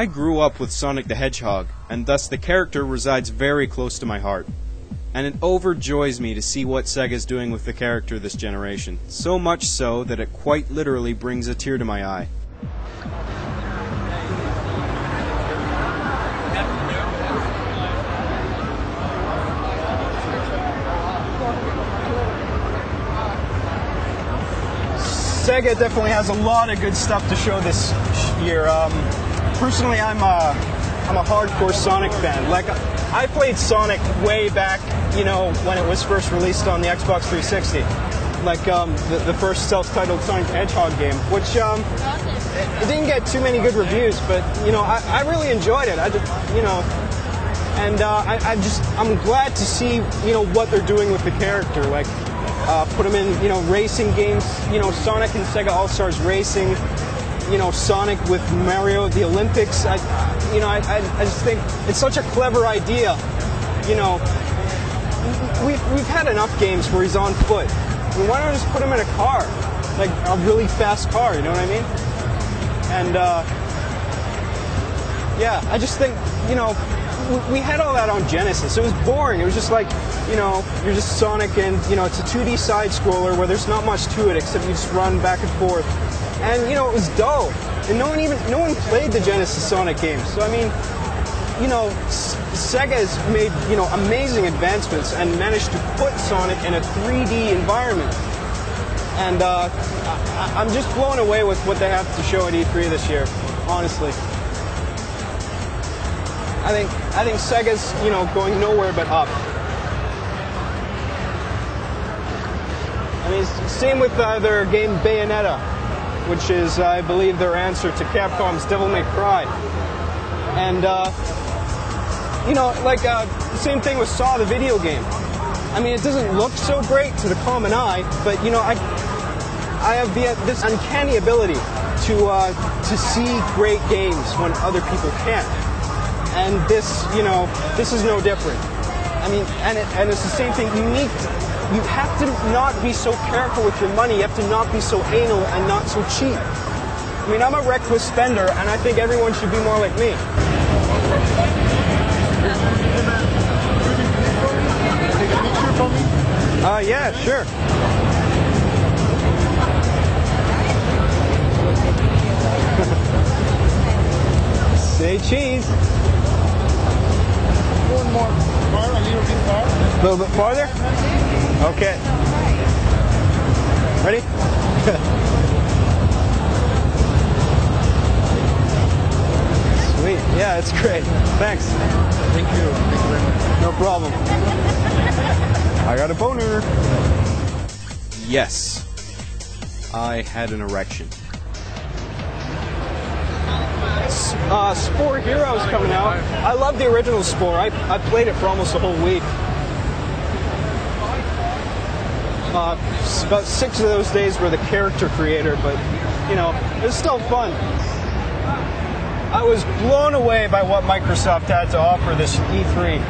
I grew up with Sonic the Hedgehog, and thus the character resides very close to my heart. And it overjoys me to see what Sega's doing with the character this generation, so much so that it quite literally brings a tear to my eye. Sega definitely has a lot of good stuff to show this year. Personally, I'm a hardcore Sonic fan. Like, I played Sonic way back, you know, when it was first released on the Xbox 360. Like the first self-titled Sonic the Hedgehog game, which it didn't get too many good reviews, but you know, I really enjoyed it. I'm glad to see, you know, what they're doing with the character. Like, put him in, you know, racing games, you know, Sonic and Sega All-Stars Racing, you know, Sonic with Mario at the Olympics. I just think it's such a clever idea. You know, we've had enough games where he's on foot. I mean, why not just put him in a car, like a really fast car? You know what I mean? And yeah, I just think, you know, we had all that on Genesis. It was boring. It was just like, you know, you're just Sonic, and you know, it's a 2D side scroller where there's not much to it except you just run back and forth. And you know, it was dull. And no one played the Genesis Sonic games. So I mean, you know, Sega has made, you know, amazing advancements and managed to put Sonic in a 3D environment. And I'm just blown away with what they have to show at E3 this year, honestly. I think Sega's, you know, going nowhere but up. I mean, same with their game Bayonetta, which is, I believe, their answer to Capcom's Devil May Cry. And, you know, like, same thing with Saw, the video game. I mean, it doesn't look so great to the common eye, but, you know, I have this uncanny ability to see great games when other people can't. And this, you know, this is no different. I mean, and it's the same thing. You have to not be so careful with your money. You have to not be so anal and not so cheap. I mean, I'm a reckless spender, and I think everyone should be more like me. Take a picture for me? Yeah, sure. Say cheese. One more. Far, a little bit far. A little bit farther? Okay. Ready? Sweet. Yeah, it's great. Thanks. Thank you. Thank you very much. No problem. I got a boner. Yes, I had an erection. Spore Heroes coming out. I love the original Spore. I played it for almost a whole week. About 6 of those days were the character creator, but, you know, it was still fun. I was blown away by what Microsoft had to offer this E3.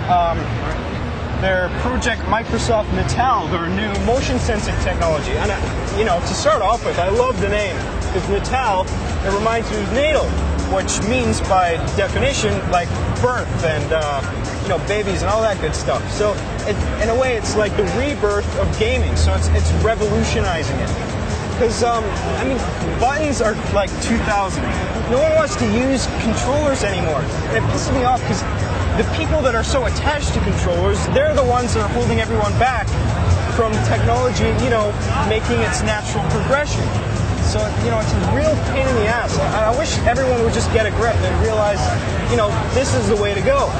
Their project Microsoft Natal, their new motion sensing technology. And, you know, to start off with, I love the name, because Natal, it reminds me of natal, which means, by definition, like birth and, you know, babies and all that good stuff. So, in a way, it's like the rebirth of gaming. So it's revolutionizing it. Because, I mean, buttons are like 2000. No one wants to use controllers anymore. And it pisses me off because the people that are so attached to controllers, they're the ones that are holding everyone back from technology, you know, making its natural progression. So, you know, it's a real pain in the ass. I wish everyone would just get a grip and realize, you know, this is the way to go.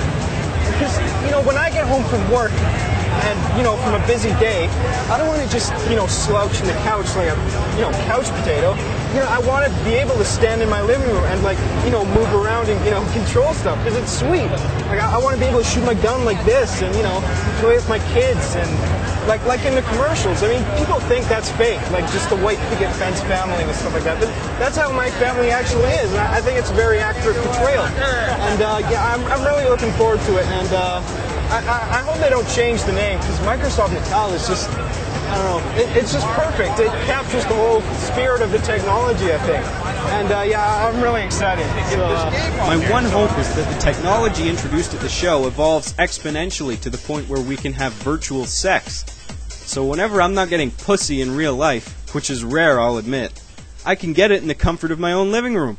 Because, you know, when I get home from work and, you know, from a busy day, I don't want to just, you know, slouch in the couch like a, you know, couch potato. You know, I want to be able to stand in my living room and, like, you know, move around and, you know, control stuff, because it's sweet. Like, I want to be able to shoot my gun like this and, you know, play with my kids and, like in the commercials. I mean, people think that's fake, like just the white picket fence family and stuff like that. But that's how my family actually is, and I think it's a very accurate portrayal. And yeah, I'm really looking forward to it. And I hope they don't change the name, because Microsoft Natal is just, I don't know, it's just perfect. It captures the whole spirit of the technology, I think. And yeah, I'm really excited. My one hope is that the technology introduced at the show evolves exponentially to the point where we can have virtual sex. So whenever I'm not getting pussy in real life, which is rare, I'll admit, I can get it in the comfort of my own living room.